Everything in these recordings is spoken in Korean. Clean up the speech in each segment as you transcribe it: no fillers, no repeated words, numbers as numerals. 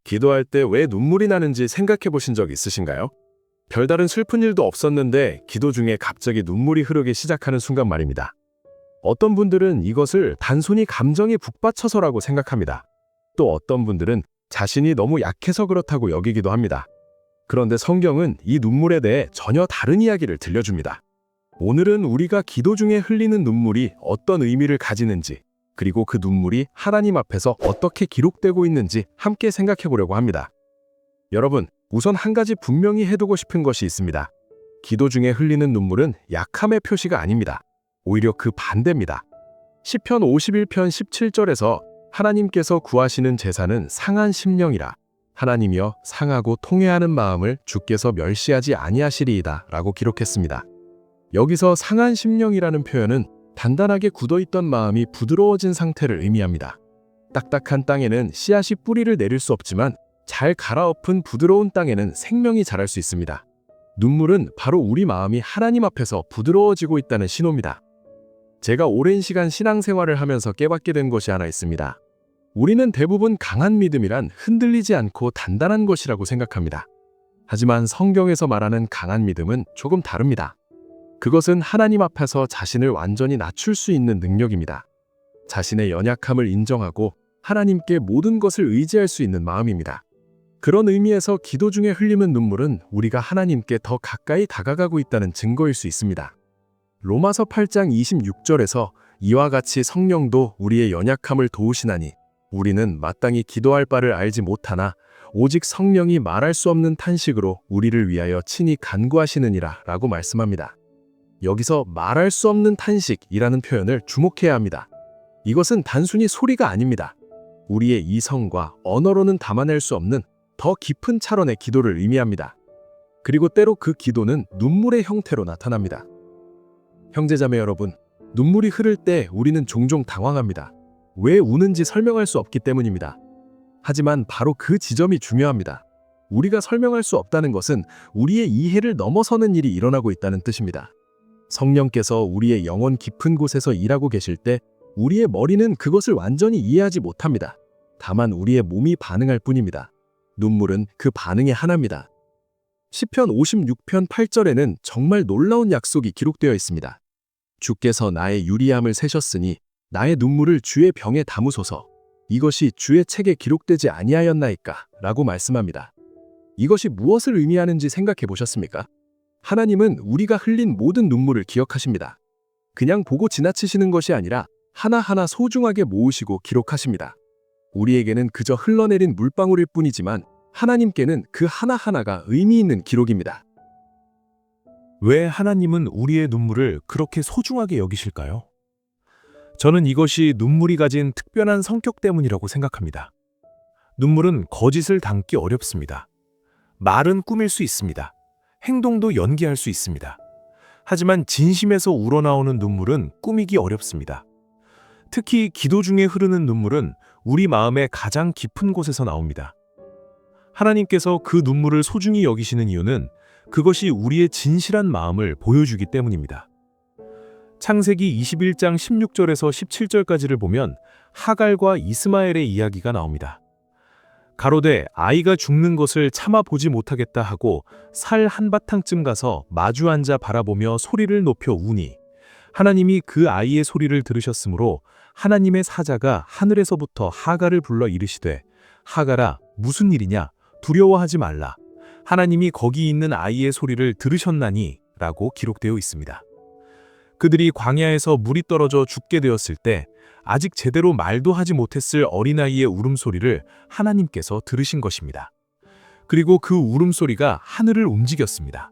기도할 때 왜 눈물이 나는지 생각해 보신 적 있으신가요? 별다른 슬픈 일도 없었는데 기도 중에 갑자기 눈물이 흐르기 시작하는 순간 말입니다. 어떤 분들은 이것을 단순히 감정이 북받쳐서라고 생각합니다. 또 어떤 분들은 자신이 너무 약해서 그렇다고 여기기도 합니다. 그런데 성경은 이 눈물에 대해 전혀 다른 이야기를 들려줍니다. 오늘은 우리가 기도 중에 흘리는 눈물이 어떤 의미를 가지는지, 그리고 그 눈물이 하나님 앞에서 어떻게 기록되고 있는지 함께 생각해 보려고 합니다. 여러분, 우선 한 가지 분명히 해두고 싶은 것이 있습니다. 기도 중에 흘리는 눈물은 약함의 표시가 아닙니다. 오히려 그 반대입니다. 시편 51편 17절에서 하나님께서 구하시는 제사는 상한 심령이라 하나님이여 상하고 통회하는 마음을 주께서 멸시하지 아니하시리이다 라고 기록했습니다. 여기서 상한 심령이라는 표현은 단단하게 굳어있던 마음이 부드러워진 상태를 의미합니다. 딱딱한 땅에는 씨앗이 뿌리를 내릴 수 없지만 잘 갈아엎은 부드러운 땅에는 생명이 자랄 수 있습니다. 눈물은 바로 우리 마음이 하나님 앞에서 부드러워지고 있다는 신호입니다. 제가 오랜 시간 신앙생활을 하면서 깨닫게 된 것이 하나 있습니다. 우리는 대부분 강한 믿음이란 흔들리지 않고 단단한 것이라고 생각합니다. 하지만 성경에서 말하는 강한 믿음은 조금 다릅니다. 그것은 하나님 앞에서 자신을 완전히 낮출 수 있는 능력입니다. 자신의 연약함을 인정하고 하나님께 모든 것을 의지할 수 있는 마음입니다. 그런 의미에서 기도 중에 흘리는 눈물은 우리가 하나님께 더 가까이 다가가고 있다는 증거일 수 있습니다. 로마서 8장 26절에서 이와 같이 성령도 우리의 연약함을 도우시나니 우리는 마땅히 기도할 바를 알지 못하나 오직 성령이 말할 수 없는 탄식으로 우리를 위하여 친히 간구하시느니라 라고 말씀합니다. 여기서 말할 수 없는 탄식이라는 표현을 주목해야 합니다. 이것은 단순히 소리가 아닙니다. 우리의 이성과 언어로는 담아낼 수 없는 더 깊은 차원의 기도를 의미합니다. 그리고 때로 그 기도는 눈물의 형태로 나타납니다. 형제자매 여러분, 눈물이 흐를 때 우리는 종종 당황합니다. 왜 우는지 설명할 수 없기 때문입니다. 하지만 바로 그 지점이 중요합니다. 우리가 설명할 수 없다는 것은 우리의 이해를 넘어서는 일이 일어나고 있다는 뜻입니다. 성령께서 우리의 영혼 깊은 곳에서 일하고 계실 때 우리의 머리는 그것을 완전히 이해하지 못합니다. 다만 우리의 몸이 반응할 뿐입니다. 눈물은 그 반응의 하나입니다. 시편 56편 8절에는 정말 놀라운 약속이 기록되어 있습니다. 주께서 나의 유리함을 세셨으니 나의 눈물을 주의 병에 담으소서. 이것이 주의 책에 기록되지 아니하였나이까? 라고 말씀합니다. 이것이 무엇을 의미하는지 생각해 보셨습니까? 하나님은 우리가 흘린 모든 눈물을 기억하십니다. 그냥 보고 지나치시는 것이 아니라 하나하나 소중하게 모으시고 기록하십니다. 우리에게는 그저 흘러내린 물방울일 뿐이지만 하나님께는 그 하나하나가 의미 있는 기록입니다. 왜 하나님은 우리의 눈물을 그렇게 소중하게 여기실까요? 저는 이것이 눈물이 가진 특별한 성격 때문이라고 생각합니다. 눈물은 거짓을 담기 어렵습니다. 말은 꾸밀 수 있습니다. 행동도 연기할 수 있습니다. 하지만 진심에서 우러나오는 눈물은 꾸미기 어렵습니다. 특히 기도 중에 흐르는 눈물은 우리 마음의 가장 깊은 곳에서 나옵니다. 하나님께서 그 눈물을 소중히 여기시는 이유는 그것이 우리의 진실한 마음을 보여주기 때문입니다. 창세기 21장 16절에서 17절까지를 보면 하갈과 이스마엘의 이야기가 나옵니다. 가로되 아이가 죽는 것을 참아 보지 못하겠다 하고 살 한바탕쯤 가서 마주 앉아 바라보며 소리를 높여 우니 하나님이 그 아이의 소리를 들으셨으므로 하나님의 사자가 하늘에서부터 하갈을 불러 이르시되 하갈아 무슨 일이냐 두려워하지 말라 하나님이 거기 있는 아이의 소리를 들으셨나니 라고 기록되어 있습니다. 그들이 광야에서 물이 떨어져 죽게 되었을 때 아직 제대로 말도 하지 못했을 어린아이의 울음소리를 하나님께서 들으신 것입니다. 그리고 그 울음소리가 하늘을 움직였습니다.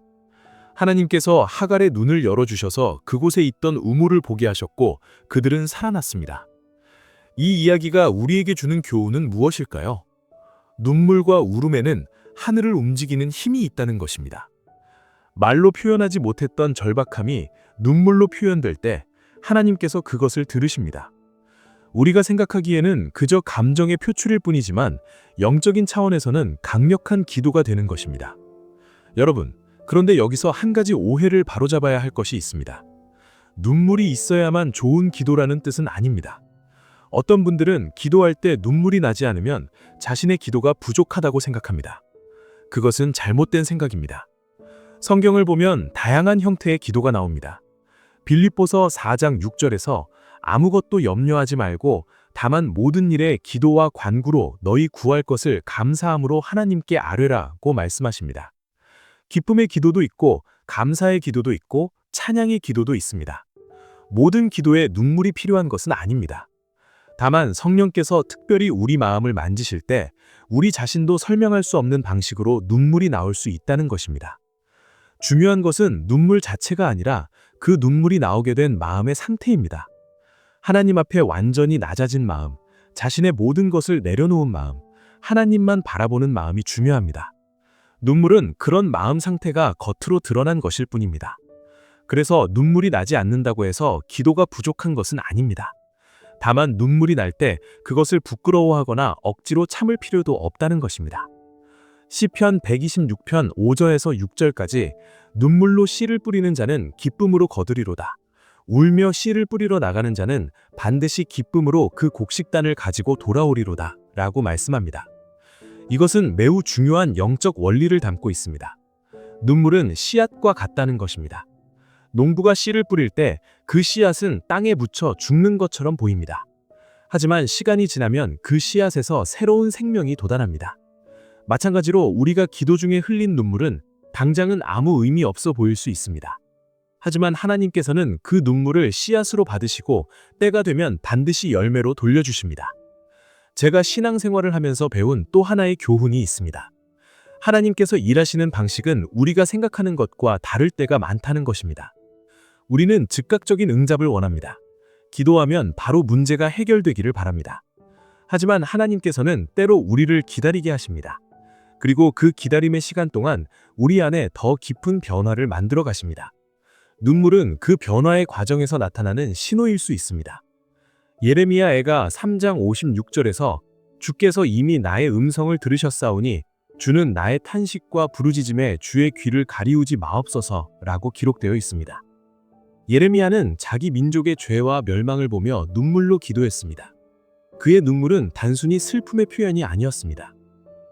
하나님께서 하갈의 눈을 열어주셔서 그곳에 있던 우물을 보게 하셨고 그들은 살아났습니다. 이 이야기가 우리에게 주는 교훈은 무엇일까요? 눈물과 울음에는 하늘을 움직이는 힘이 있다는 것입니다. 말로 표현하지 못했던 절박함이 눈물로 표현될 때 하나님께서 그것을 들으십니다. 우리가 생각하기에는 그저 감정의 표출일 뿐이지만 영적인 차원에서는 강력한 기도가 되는 것입니다. 여러분, 그런데 여기서 한 가지 오해를 바로잡아야 할 것이 있습니다. 눈물이 있어야만 좋은 기도라는 뜻은 아닙니다. 어떤 분들은 기도할 때 눈물이 나지 않으면 자신의 기도가 부족하다고 생각합니다. 그것은 잘못된 생각입니다. 성경을 보면 다양한 형태의 기도가 나옵니다. 빌립보서 4장 6절에서 아무것도 염려하지 말고 다만 모든 일에 기도와 간구로 너희 구할 것을 감사함으로 하나님께 아뢰라고 말씀하십니다. 기쁨의 기도도 있고 감사의 기도도 있고 찬양의 기도도 있습니다. 모든 기도에 눈물이 필요한 것은 아닙니다. 다만 성령께서 특별히 우리 마음을 만지실 때 우리 자신도 설명할 수 없는 방식으로 눈물이 나올 수 있다는 것입니다. 중요한 것은 눈물 자체가 아니라 그 눈물이 나오게 된 마음의 상태입니다. 하나님 앞에 완전히 낮아진 마음, 자신의 모든 것을 내려놓은 마음, 하나님만 바라보는 마음이 중요합니다. 눈물은 그런 마음 상태가 겉으로 드러난 것일 뿐입니다. 그래서 눈물이 나지 않는다고 해서 기도가 부족한 것은 아닙니다. 다만 눈물이 날 때 그것을 부끄러워하거나 억지로 참을 필요도 없다는 것입니다. 시편 126편 5절에서 6절까지 눈물로 씨를 뿌리는 자는 기쁨으로 거두리로다. 울며 씨를 뿌리러 나가는 자는 반드시 기쁨으로 그 곡식단을 가지고 돌아오리로다 라고 말씀합니다. 이것은 매우 중요한 영적 원리를 담고 있습니다. 눈물은 씨앗과 같다는 것입니다. 농부가 씨를 뿌릴 때 그 씨앗은 땅에 묻혀 죽는 것처럼 보입니다. 하지만 시간이 지나면 그 씨앗에서 새로운 생명이 돋아납니다. 마찬가지로 우리가 기도 중에 흘린 눈물은 당장은 아무 의미 없어 보일 수 있습니다. 하지만 하나님께서는 그 눈물을 씨앗으로 받으시고 때가 되면 반드시 열매로 돌려주십니다. 제가 신앙생활을 하면서 배운 또 하나의 교훈이 있습니다. 하나님께서 일하시는 방식은 우리가 생각하는 것과 다를 때가 많다는 것입니다. 우리는 즉각적인 응답을 원합니다. 기도하면 바로 문제가 해결되기를 바랍니다. 하지만 하나님께서는 때로 우리를 기다리게 하십니다. 그리고 그 기다림의 시간 동안 우리 안에 더 깊은 변화를 만들어 가십니다. 눈물은 그 변화의 과정에서 나타나는 신호일 수 있습니다. 예레미야애가 3장 56절에서 주께서 이미 나의 음성을 들으셨사오니 주는 나의 탄식과 부르짖음에 주의 귀를 가리우지 마옵소서 라고 기록되어 있습니다. 예레미야는 자기 민족의 죄와 멸망을 보며 눈물로 기도했습니다. 그의 눈물은 단순히 슬픔의 표현이 아니었습니다.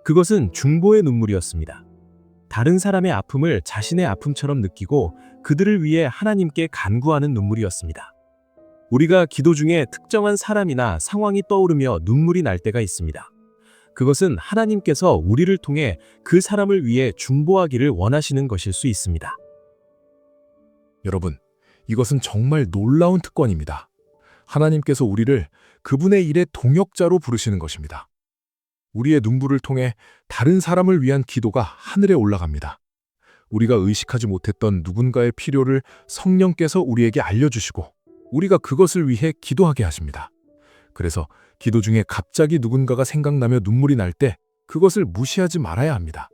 그것은 중보의 눈물이었습니다. 다른 사람의 아픔을 자신의 아픔처럼 느끼고 그들을 위해 하나님께 간구하는 눈물이었습니다. 우리가 기도 중에 특정한 사람이나 상황이 떠오르며 눈물이 날 때가 있습니다. 그것은 하나님께서 우리를 통해 그 사람을 위해 중보하기를 원하시는 것일 수 있습니다. 여러분, 이것은 정말 놀라운 특권입니다. 하나님께서 우리를 그분의 일의 동역자로 부르시는 것입니다. 우리의 눈물을 통해 다른 사람을 위한 기도가 하늘에 올라갑니다. 우리가 의식하지 못했던 누군가의 필요를 성령께서 우리에게 알려주시고 우리가 그것을 위해 기도하게 하십니다. 그래서 기도 중에 갑자기 누군가가 생각나며 눈물이 날 때 그것을 무시하지 말아야 합니다.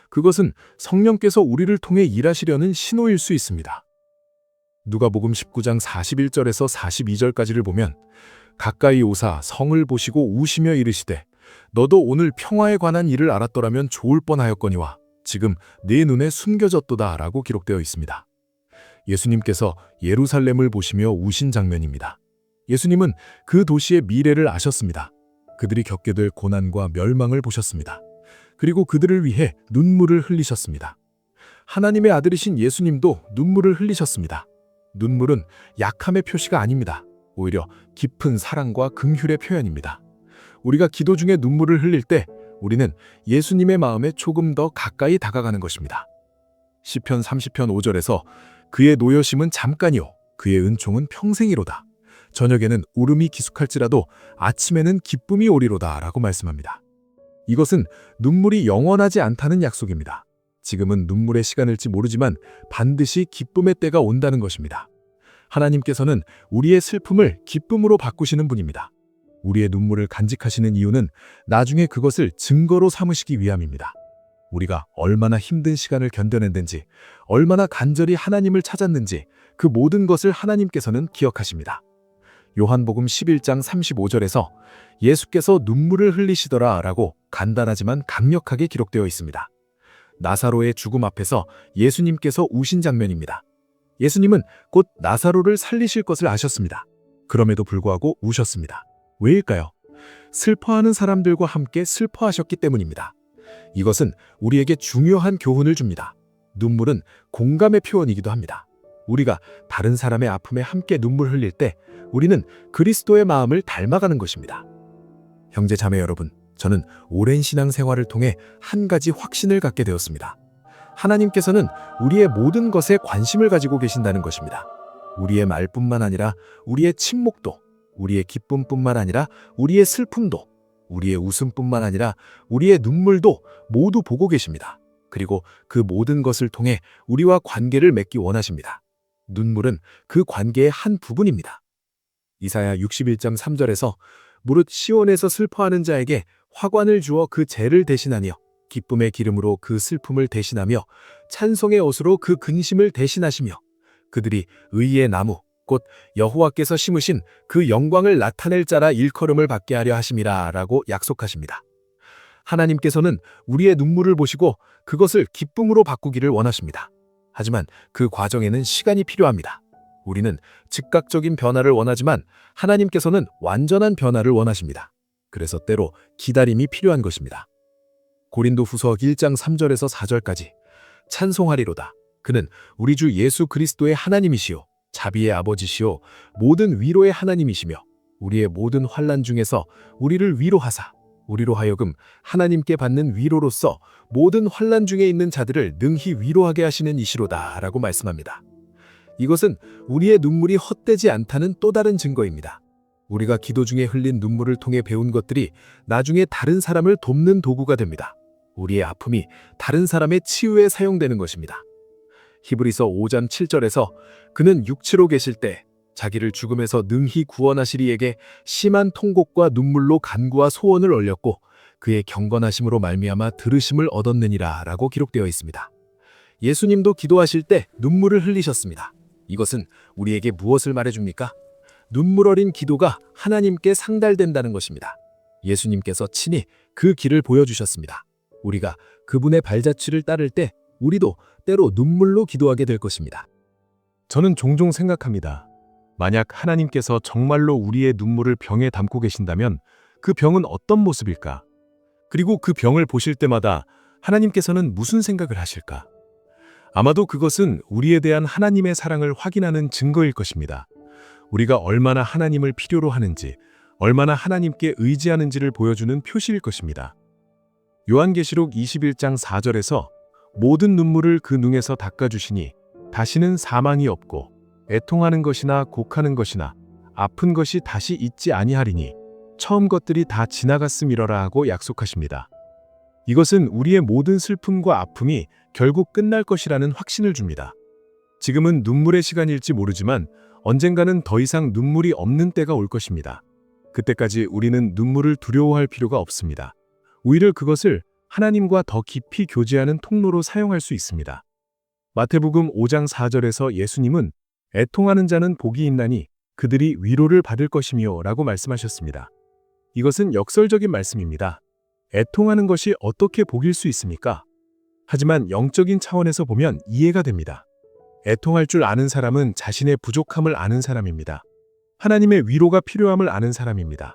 그것은 성령께서 우리를 통해 일하시려는 신호일 수 있습니다. 누가복음 19장 41절에서 42절까지를 보면 가까이 오사 성을 보시고 우시며 이르시되 너도 오늘 평화에 관한 일을 알았더라면 좋을 뻔하였거니와 지금 네 눈에 숨겨졌도다 라고 기록되어 있습니다. 예수님께서 예루살렘을 보시며 우신 장면입니다. 예수님은 그 도시의 미래를 아셨습니다. 그들이 겪게 될 고난과 멸망을 보셨습니다. 그리고 그들을 위해 눈물을 흘리셨습니다. 하나님의 아들이신 예수님도 눈물을 흘리셨습니다. 눈물은 약함의 표시가 아닙니다. 오히려 깊은 사랑과 긍휼의 표현입니다. 우리가 기도 중에 눈물을 흘릴 때 우리는 예수님의 마음에 조금 더 가까이 다가가는 것입니다. 시편 30편 5절에서 그의 노여심은 잠깐이요 그의 은총은 평생이로다. 저녁에는 울음이 기숙할지라도 아침에는 기쁨이 오리로다 라고 말씀합니다. 이것은 눈물이 영원하지 않다는 약속입니다. 지금은 눈물의 시간일지 모르지만 반드시 기쁨의 때가 온다는 것입니다. 하나님께서는 우리의 슬픔을 기쁨으로 바꾸시는 분입니다. 우리의 눈물을 간직하시는 이유는 나중에 그것을 증거로 삼으시기 위함입니다. 우리가 얼마나 힘든 시간을 견뎌냈는지, 얼마나 간절히 하나님을 찾았는지 그 모든 것을 하나님께서는 기억하십니다. 요한복음 11장 35절에서 예수께서 눈물을 흘리시더라 라고 간단하지만 강력하게 기록되어 있습니다. 나사로의 죽음 앞에서 예수님께서 우신 장면입니다. 예수님은 곧 나사로를 살리실 것을 아셨습니다. 그럼에도 불구하고 우셨습니다. 왜일까요? 슬퍼하는 사람들과 함께 슬퍼하셨기 때문입니다. 이것은 우리에게 중요한 교훈을 줍니다. 눈물은 공감의 표현이기도 합니다. 우리가 다른 사람의 아픔에 함께 눈물 흘릴 때 우리는 그리스도의 마음을 닮아가는 것입니다. 형제 자매 여러분, 저는 오랜 신앙 생활을 통해 한 가지 확신을 갖게 되었습니다. 하나님께서는 우리의 모든 것에 관심을 가지고 계신다는 것입니다. 우리의 말뿐만 아니라 우리의 침묵도, 우리의 기쁨뿐만 아니라 우리의 슬픔도, 우리의 웃음뿐만 아니라 우리의 눈물도 모두 보고 계십니다. 그리고 그 모든 것을 통해 우리와 관계를 맺기 원하십니다. 눈물은 그 관계의 한 부분입니다. 이사야 61장 3절에서 무릇 시온에서 슬퍼하는 자에게 화관을 주어 그 죄를 대신하며 기쁨의 기름으로 그 슬픔을 대신하며 찬송의 옷으로 그 근심을 대신하시며 그들이 의의 나무 곧 여호와께서 심으신 그 영광을 나타낼 자라 일컬음을 받게 하려 하심이라 라고 약속하십니다. 하나님께서는 우리의 눈물을 보시고 그것을 기쁨으로 바꾸기를 원하십니다. 하지만 그 과정에는 시간이 필요합니다. 우리는 즉각적인 변화를 원하지만 하나님께서는 완전한 변화를 원하십니다. 그래서 때로 기다림이 필요한 것입니다. 고린도후서 1장 3절에서 4절까지 찬송하리로다. 그는 우리 주 예수 그리스도의 하나님이시요 자비의 아버지시요 모든 위로의 하나님이시며 우리의 모든 환난 중에서 우리를 위로하사 우리로 하여금 하나님께 받는 위로로서 모든 환난 중에 있는 자들을 능히 위로하게 하시는 이시로다 라고 말씀합니다. 이것은 우리의 눈물이 헛되지 않다는 또 다른 증거입니다. 우리가 기도 중에 흘린 눈물을 통해 배운 것들이 나중에 다른 사람을 돕는 도구가 됩니다. 우리의 아픔이 다른 사람의 치유에 사용되는 것입니다. 히브리서 5장 7절에서 그는 육체로 계실 때 자기를 죽음에서 능히 구원하시리에게 심한 통곡과 눈물로 간구와 소원을 올렸고 그의 경건하심으로 말미암아 들으심을 얻었느니라 라고 기록되어 있습니다. 예수님도 기도하실 때 눈물을 흘리셨습니다. 이것은 우리에게 무엇을 말해줍니까? 눈물 어린 기도가 하나님께 상달된다는 것입니다. 예수님께서 친히 그 길을 보여주셨습니다. 우리가 그분의 발자취를 따를 때 우리도 때로 눈물로 기도하게 될 것입니다. 저는 종종 생각합니다. 만약 하나님께서 정말로 우리의 눈물을 병에 담고 계신다면 그 병은 어떤 모습일까? 그리고 그 병을 보실 때마다 하나님께서는 무슨 생각을 하실까? 아마도 그것은 우리에 대한 하나님의 사랑을 확인하는 증거일 것입니다. 우리가 얼마나 하나님을 필요로 하는지, 얼마나 하나님께 의지하는지를 보여주는 표시일 것입니다. 요한계시록 21장 4절에서 모든 눈물을 그 눈에서 닦아주시니 다시는 사망이 없고 애통하는 것이나 곡하는 것이나 아픈 것이 다시 있지 아니하리니 처음 것들이 다 지나갔음이러라 하고 약속하십니다. 이것은 우리의 모든 슬픔과 아픔이 결국 끝날 것이라는 확신을 줍니다. 지금은 눈물의 시간일지 모르지만 언젠가는 더 이상 눈물이 없는 때가 올 것입니다. 그때까지 우리는 눈물을 두려워할 필요가 없습니다. 오히려 그것을 하나님과 더 깊이 교제하는 통로로 사용할 수 있습니다. 마태복음 5장 4절에서 예수님은 애통하는 자는 복이 있나니 그들이 위로를 받을 것이며 라고 말씀하셨습니다. 이것은 역설적인 말씀입니다. 애통하는 것이 어떻게 복일 수 있습니까? 하지만 영적인 차원에서 보면 이해가 됩니다. 애통할 줄 아는 사람은 자신의 부족함을 아는 사람입니다. 하나님의 위로가 필요함을 아는 사람입니다.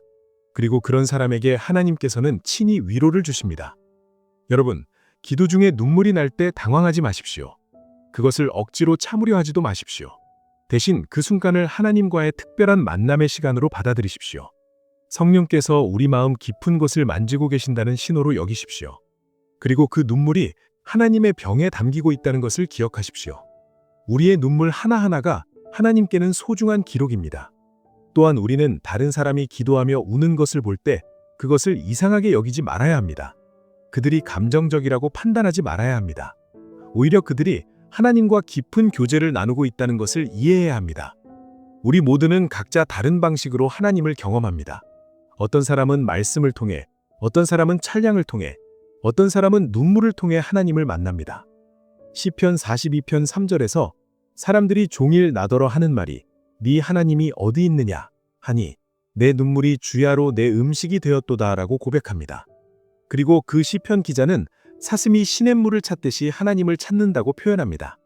그리고 그런 사람에게 하나님께서는 친히 위로를 주십니다. 여러분, 기도 중에 눈물이 날 때 당황하지 마십시오. 그것을 억지로 참으려 하지도 마십시오. 대신 그 순간을 하나님과의 특별한 만남의 시간으로 받아들이십시오. 성령께서 우리 마음 깊은 곳을 만지고 계신다는 신호로 여기십시오. 그리고 그 눈물이 하나님의 병에 담기고 있다는 것을 기억하십시오. 우리의 눈물 하나하나가 하나님께는 소중한 기록입니다. 또한 우리는 다른 사람이 기도하며 우는 것을 볼 때 그것을 이상하게 여기지 말아야 합니다. 그들이 감정적이라고 판단하지 말아야 합니다. 오히려 그들이 하나님과 깊은 교제를 나누고 있다는 것을 이해해야 합니다. 우리 모두는 각자 다른 방식으로 하나님을 경험합니다. 어떤 사람은 말씀을 통해, 어떤 사람은 찬양을 통해, 어떤 사람은 눈물을 통해 하나님을 만납니다. 시편 42편 3절에서 사람들이 종일 나더러 하는 말이 네 하나님이 어디 있느냐 하니 내 눈물이 주야로 내 음식이 되었도다 라고 고백합니다. 그리고 그 시편 기자는 사슴이 시냇물을 찾듯이 하나님을 찾는다고 표현합니다.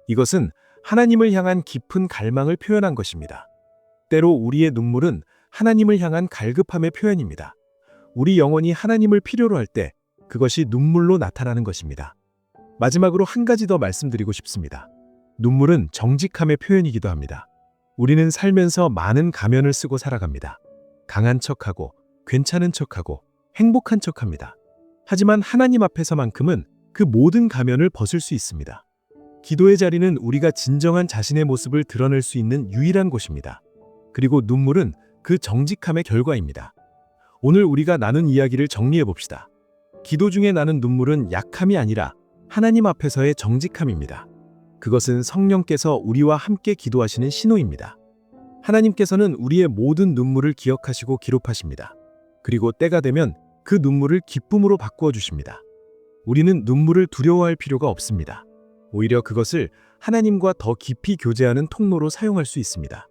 이것은 하나님을 향한 깊은 갈망을 표현한 것입니다. 때로 우리의 눈물은 하나님을 향한 갈급함의 표현입니다. 우리 영혼이 하나님을 필요로 할 때 그것이 눈물로 나타나는 것입니다. 마지막으로 한 가지 더 말씀드리고 싶습니다. 눈물은 정직함의 표현이기도 합니다. 우리는 살면서 많은 가면을 쓰고 살아갑니다. 강한 척하고, 괜찮은 척하고, 행복한 척합니다. 하지만 하나님 앞에서만큼은 그 모든 가면을 벗을 수 있습니다. 기도의 자리는 우리가 진정한 자신의 모습을 드러낼 수 있는 유일한 곳입니다. 그리고 눈물은 그 정직함의 결과입니다. 오늘 우리가 나눈 이야기를 정리해 봅시다. 기도 중에 나는 눈물은 약함이 아니라 하나님 앞에서의 정직함입니다. 그것은 성령께서 우리와 함께 기도하시는 신호입니다. 하나님께서는 우리의 모든 눈물을 기억하시고 기록하십니다. 그리고 때가 되면 그 눈물을 기쁨으로 바꾸어 주십니다. 우리는 눈물을 두려워할 필요가 없습니다. 오히려 그것을 하나님과 더 깊이 교제하는 통로로 사용할 수 있습니다.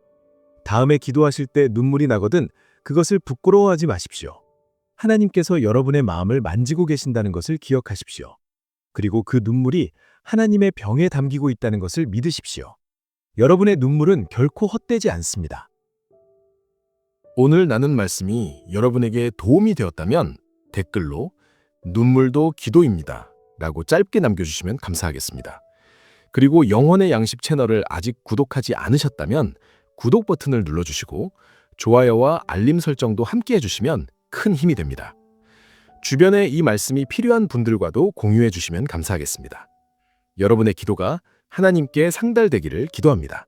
다음에 기도하실 때 눈물이 나거든 그것을 부끄러워하지 마십시오. 하나님께서 여러분의 마음을 만지고 계신다는 것을 기억하십시오. 그리고 그 눈물이 하나님의 병에 담기고 있다는 것을 믿으십시오. 여러분의 눈물은 결코 헛되지 않습니다. 오늘 나눈 말씀이 여러분에게 도움이 되었다면 댓글로 눈물도 기도입니다 라고 짧게 남겨주시면 감사하겠습니다. 그리고 영혼의 양식 채널을 아직 구독하지 않으셨다면 구독 버튼을 눌러주시고 좋아요와 알림 설정도 함께 해주시면 큰 힘이 됩니다. 주변에 이 말씀이 필요한 분들과도 공유해 주시면 감사하겠습니다. 여러분의 기도가 하나님께 상달되기를 기도합니다.